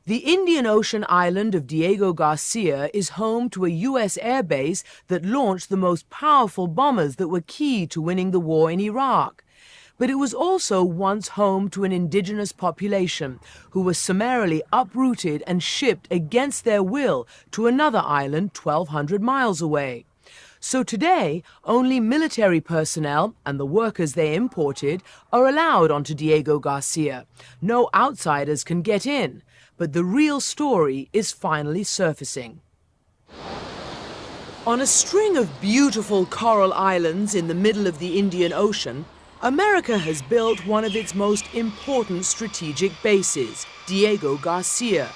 The Indian Ocean island of Diego Garcia is home to a U.S. airbase that launched the most powerful bombers that were key to winning the war in Iraq. But it was also once home to an indigenous population who was summarily uprooted and shipped against their will to another island 1,200 miles away. So today, only military personnel and the workers they imported are allowed onto Diego Garcia. No outsiders can get in. But the real story is finally surfacing. On a string of beautiful coral islands in the middle of the Indian Ocean, America has built one of its most important strategic bases, Diego Garcia.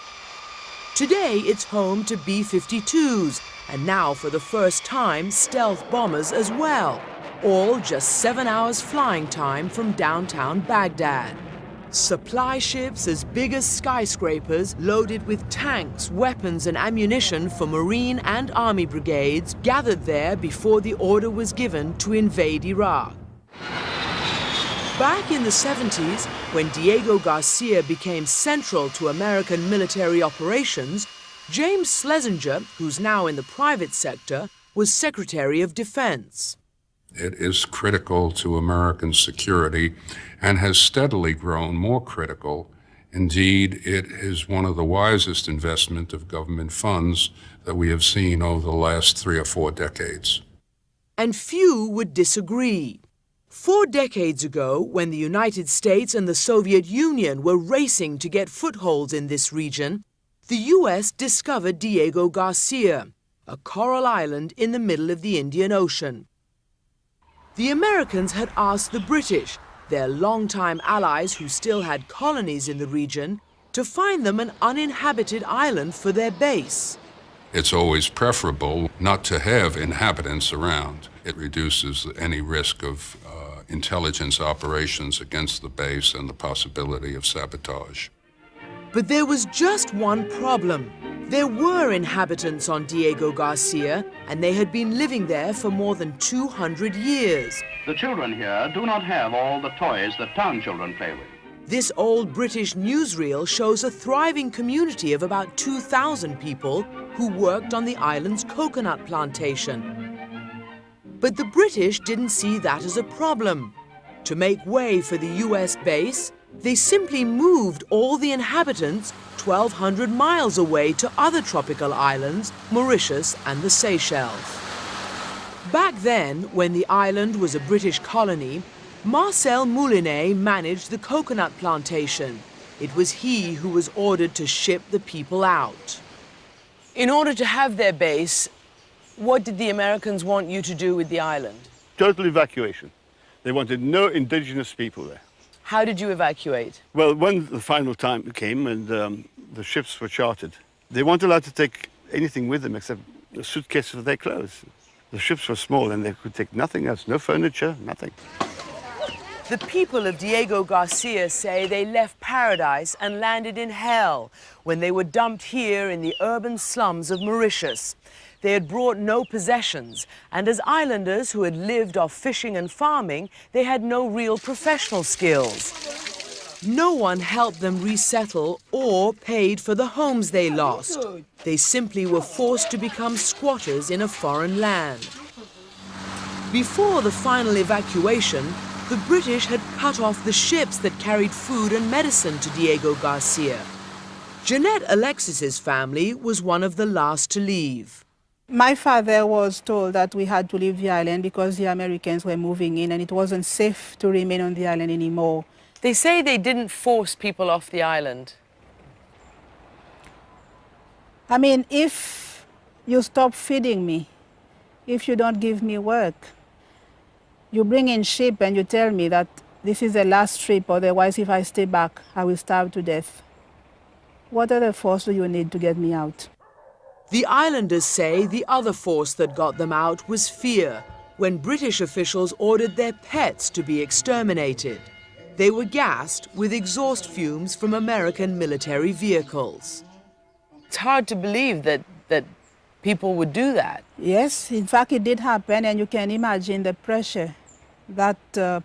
Today it's home to B-52s, and now for the first time stealth bombers as well, all just 7 hours flying time from downtown Baghdad. Supply ships as big as skyscrapers loaded with tanks, weapons and ammunition for Marine and Army brigades gathered there before the order was given to invade Iraq. Back in the 70s, when Diego Garcia became central to American military operations, James Schlesinger, who's now in the private sector, was Secretary of Defense. It is critical to American security and has steadily grown more critical. Indeed, it is one of the wisest investment of government funds that we have seen over the last 3 or 4 decades. And few would disagree. 4 decades ago, when the United States and the Soviet Union were racing to get footholds in this region, the U.S. discovered Diego Garcia, a coral island in the middle of the Indian Ocean. The Americans had asked the British, their longtime allies who still had colonies in the region, to find them an uninhabited island for their base. It's always preferable not to have inhabitants around. It reduces any risk of intelligence operations against the base and the possibility of sabotage. But there was just one problem. There were inhabitants on Diego Garcia, and they had been living there for more than 200 years. The children here do not have all the toys that town children play with. This old British newsreel shows a thriving community of about 2,000 people who worked on the island's coconut plantation. But the British didn't see that as a problem. To make way for the US base, they simply moved all the inhabitants 1,200 miles away to other tropical islands, Mauritius and the Seychelles. Back then, when the island was a British colony, Marcel Moulinet managed the coconut plantation. It was he who was ordered to ship the people out. In order to have their base, what did the Americans want you to do with the island? Total evacuation. They wanted no indigenous people there. How did you evacuate? Well, when the final time came and the ships were chartered, they weren't allowed to take anything with them except a suitcase of their clothes. The ships were small and they could take nothing else, no furniture, nothing. The people of Diego Garcia say they left paradise and landed in hell when they were dumped here in the urban slums of Mauritius. They had brought no possessions, and as islanders who had lived off fishing and farming, they had no real professional skills. No one helped them resettle or paid for the homes they lost. They simply were forced to become squatters in a foreign land. Before the final evacuation, the British had cut off the ships that carried food and medicine to Diego Garcia. Jeanette Alexis's family was one of the last to leave. My father was told that we had to leave the island because the Americans were moving in and it wasn't safe to remain on the island anymore. They say they didn't force people off the island. I mean, if you stop feeding me, if you don't give me work, you bring in sheep and you tell me that this is the last trip, otherwise if I stay back, I will starve to death. What other force do you need to get me out? The islanders say the other force that got them out was fear, when British officials ordered their pets to be exterminated. They were gassed with exhaust fumes from American military vehicles. It's hard to believe that people would do that. Yes, in fact it did happen, and you can imagine the pressure that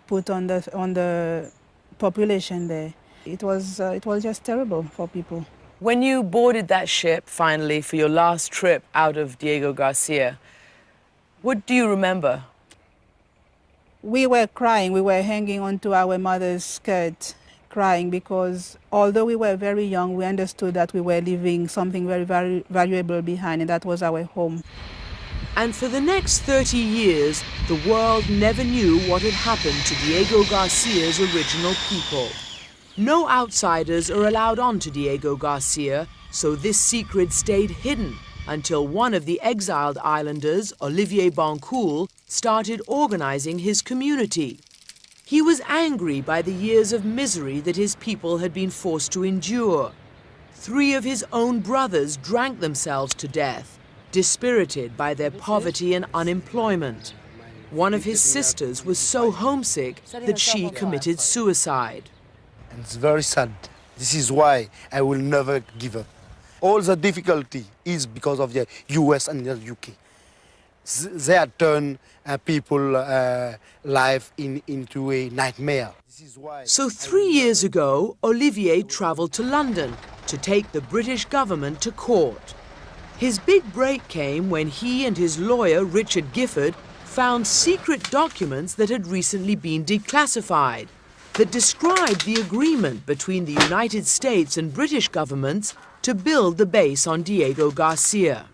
put on the population there. It was just terrible for people. When you boarded that ship, finally, for your last trip out of Diego Garcia, what do you remember? We were crying. We were hanging onto our mother's skirt, crying, because although we were very young, we understood that we were leaving something very, very valuable behind, and that was our home. And for the next 30 years, the world never knew what had happened to Diego Garcia's original people. No outsiders are allowed onto Diego Garcia, so this secret stayed hidden until one of the exiled islanders, Olivier Bancoul, started organizing his community. He was angry by the years of misery that his people had been forced to endure. 3 of his own brothers drank themselves to death, dispirited by their poverty and unemployment. One of his sisters was so homesick that she committed suicide. And it's very sad. This is why I will never give up. All the difficulty is because of the US and the UK. They have turned people's life into a nightmare. So 3 years ago, Olivier traveled to London to take the British government to court. His big break came when he and his lawyer, Richard Gifford, found secret documents that had recently been declassified that described the agreement between the United States and British governments to build the base on Diego Garcia.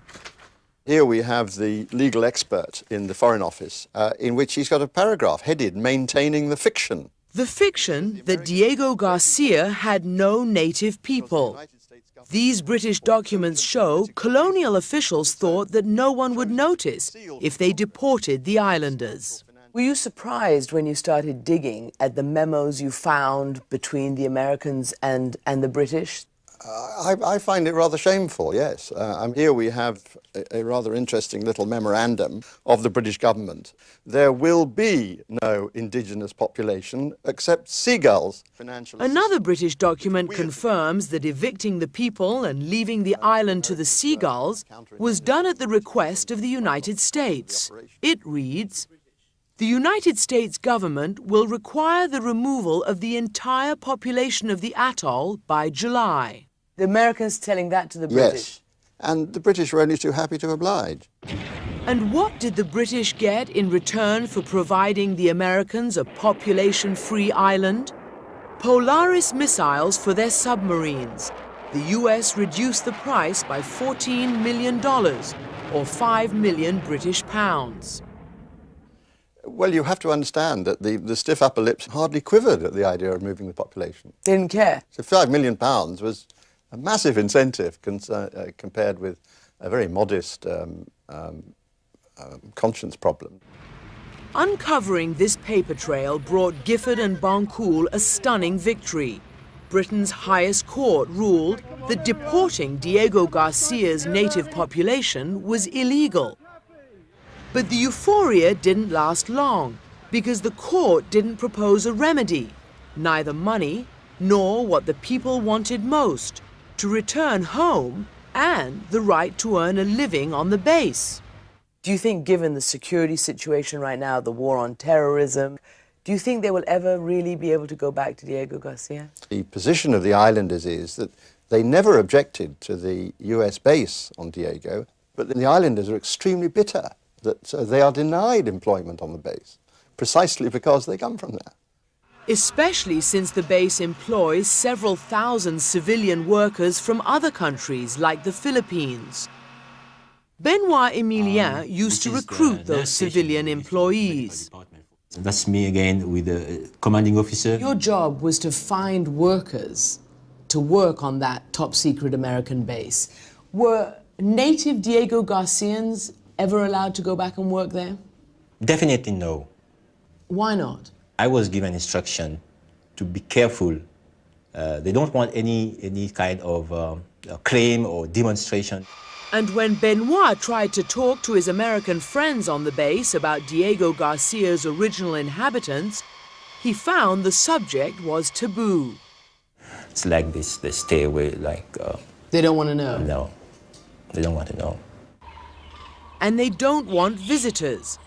Here we have the legal expert in the Foreign Office, in which he's got a paragraph headed "Maintaining the Fiction." The fiction that Diego Garcia had no native people. These British documents show colonial officials thought that no one would notice if they deported the islanders. Were you surprised when you started digging at the memos you found between the Americans and the British? I find it rather shameful, yes. Here we have a rather interesting little memorandum of the British government. There will be no indigenous population except seagulls. Another British document confirms that evicting the people and leaving the island to the seagulls was done at the request of the United States. It reads, "The United States government will require the removal of the entire population of the atoll by July." The Americans telling that to the British? Yes, and the British were only too happy to oblige. And what did the British get in return for providing the Americans a population-free island? Polaris missiles for their submarines. The US reduced the price by $14 million, or 5 million British pounds. Well, you have to understand that the stiff upper lips hardly quivered at the idea of moving the population. They didn't care. So £5 million was a massive incentive compared with a very modest conscience problem. Uncovering this paper trail brought Gifford and Bancoul a stunning victory. Britain's highest court ruled that deporting Diego Garcia's native population was illegal. But the euphoria didn't last long because the court didn't propose a remedy, neither money nor what the people wanted most, to return home and the right to earn a living on the base. Do you think, given the security situation right now, the war on terrorism, do you think they will ever really be able to go back to Diego Garcia? The position of the islanders is that they never objected to the US base on Diego, but the islanders are extremely bitter that they are denied employment on the base, precisely because they come from there. Especially since the base employs several thousand civilian workers from other countries like the Philippines. Benoit Emilien used to recruit those civilian employees. That's me again with the commanding officer. Your job was to find workers to work on that top secret American base. Were native Diego Garcians ever allowed to go back and work there? Definitely no. Why not? I was given instruction to be careful. They don't want any kind of claim or demonstration. And when Benoit tried to talk to his American friends on the base about Diego Garcia's original inhabitants, he found the subject was taboo. It's like this, they stay away, like... they don't want to know? No, they don't want to know. And they don't want visitors.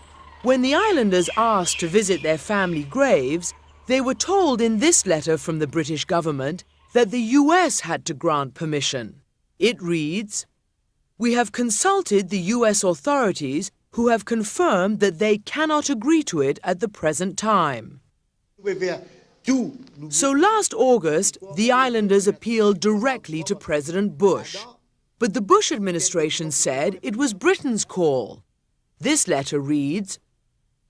When the islanders asked to visit their family graves, they were told in this letter from the British government that the US had to grant permission. It reads, "We have consulted the US authorities who have confirmed that they cannot agree to it at the present time." So last August, the islanders appealed directly to President Bush. But the Bush administration said it was Britain's call. This letter reads,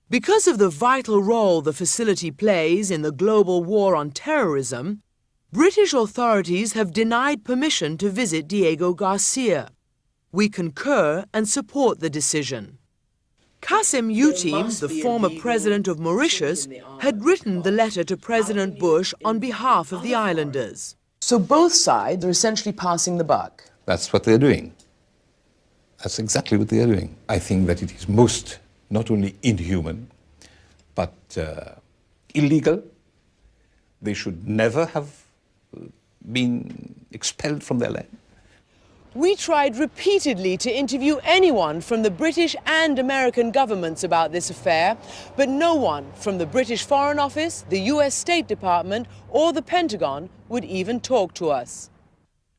"Because of the vital role the facility plays in the global war on terrorism, British authorities have denied permission to visit Diego Graciou. We concur and support the decision." Qasim Youtim, the former president of Mauritius, had written the letter to President Bush on behalf of the islanders. So both sides are essentially passing the buck. That's what they're doing. That's exactly what they are doing. I think that it is most not only inhuman, but illegal. They should never have been expelled from their land. We tried repeatedly to interview anyone from the British and American governments about this affair, but no one from the British Foreign Office, the US State Department, or the Pentagon would even talk to us.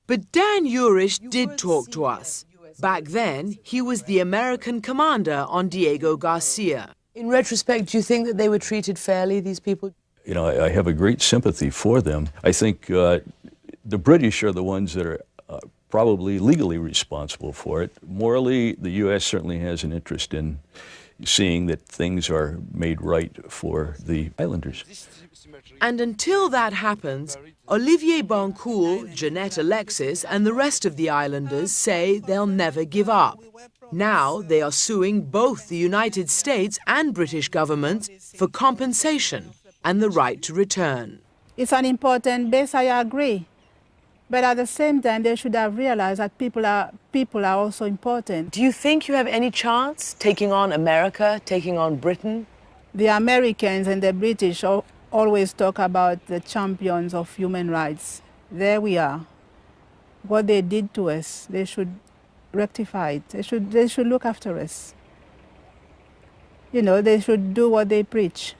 But Dan Urish did talk to us. Back then, he was the American commander on Diego Graciou. In retrospect, do you think that they were treated fairly, these people? You know, I have a great sympathy for them. I think the British are the ones that are probably legally responsible for it. Morally, the U.S. certainly has an interest in seeing that things are made right for the islanders. And until that happens, Olivier Bancoul, Jeanette Alexis, and the rest of the islanders say they'll never give up. Now they are suing both the United States and British governments for compensation and the right to return. It's an important base, I agree. But at the same time, they should have realized that people are also important. Do you think you have any chance taking on America, taking on Britain? The Americans and the British always talk about the champions of human rights. There we are. What they did to us, they should rectify it. They should look after us. You know, they should do what they preach.